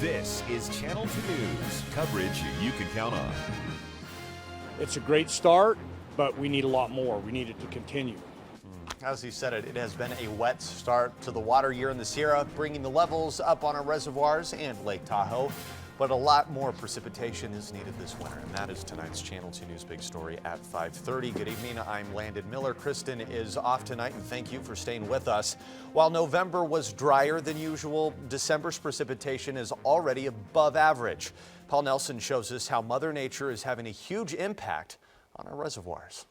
This is Channel 2 News, coverage you can count on. It's a great start, but we need a lot more. We need it to continue. As he said, it has been a wet start to the water year in the Sierra, bringing the levels up on our reservoirs and Lake Tahoe. But a lot more precipitation is needed this winter, and that is tonight's Channel 2 News Big Story at 5:30. Good evening, I'm Landon Miller. Kristen is off tonight, and thank you for staying with us. While November was drier than usual, December's precipitation is already above average. Paul Nelson shows us how Mother Nature is having a huge impact on our reservoirs.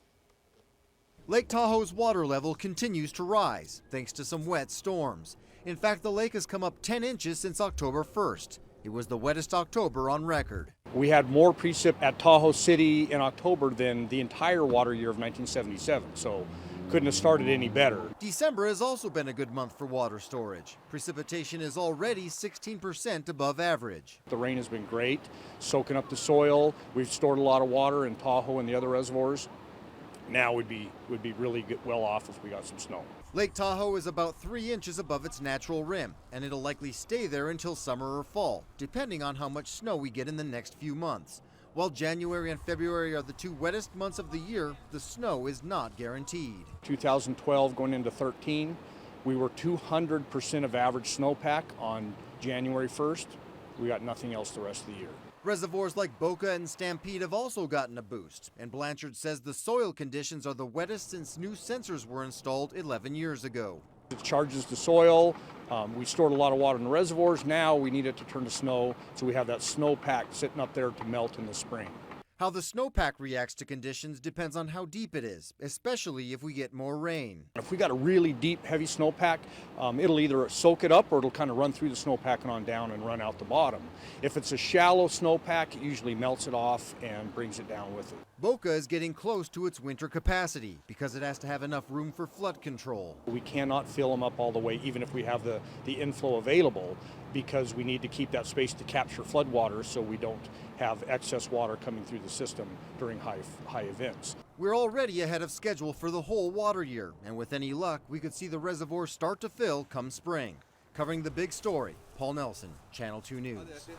Lake Tahoe's water level continues to rise thanks to some wet storms. In fact, the lake has come up 10 inches since October 1st. It was the wettest October on record. We had more precip at Tahoe City in October than the entire water year of 1977, so couldn't have started any better. December has also been a good month for water storage. Precipitation is already 16% above average. The rain has been great, soaking up the soil. We've stored a lot of water in Tahoe and the other reservoirs. Now would be really well off if we got some snow. Lake Tahoe is about 3 inches above its natural rim, and it'll likely stay there until summer or fall, depending on how much snow we get in the next few months. While January and February are the two wettest months of the year, the snow is not guaranteed. 2012 going into 13, we were 200% of average snowpack on January 1st. We got nothing else the rest of the year. Reservoirs like Boca and Stampede have also gotten a boost, and Blanchard says the soil conditions are the wettest since new sensors were installed 11 years ago. It charges the soil. We stored a lot of water in the reservoirs. Now we need it to turn to snow, so we have that snowpack sitting up there to melt in the spring. How the snowpack reacts to conditions depends on how deep it is, especially if we get more rain. If we got a really deep, heavy snowpack, it'll either soak it up or it'll kind of run through the snowpack and on down and run out the bottom. If it's a shallow snowpack, it usually melts it off and brings it down with it. Boca is getting close to its winter capacity because it has to have enough room for flood control. We cannot fill them up all the way, even if we have the inflow available, because we need to keep that space to capture floodwater so we don't have excess water coming through the system during high events. We're already ahead of schedule for the whole water year, and with any luck, we could see the reservoir start to fill come spring. Covering the big story, Paul Nelson, Channel 2 News.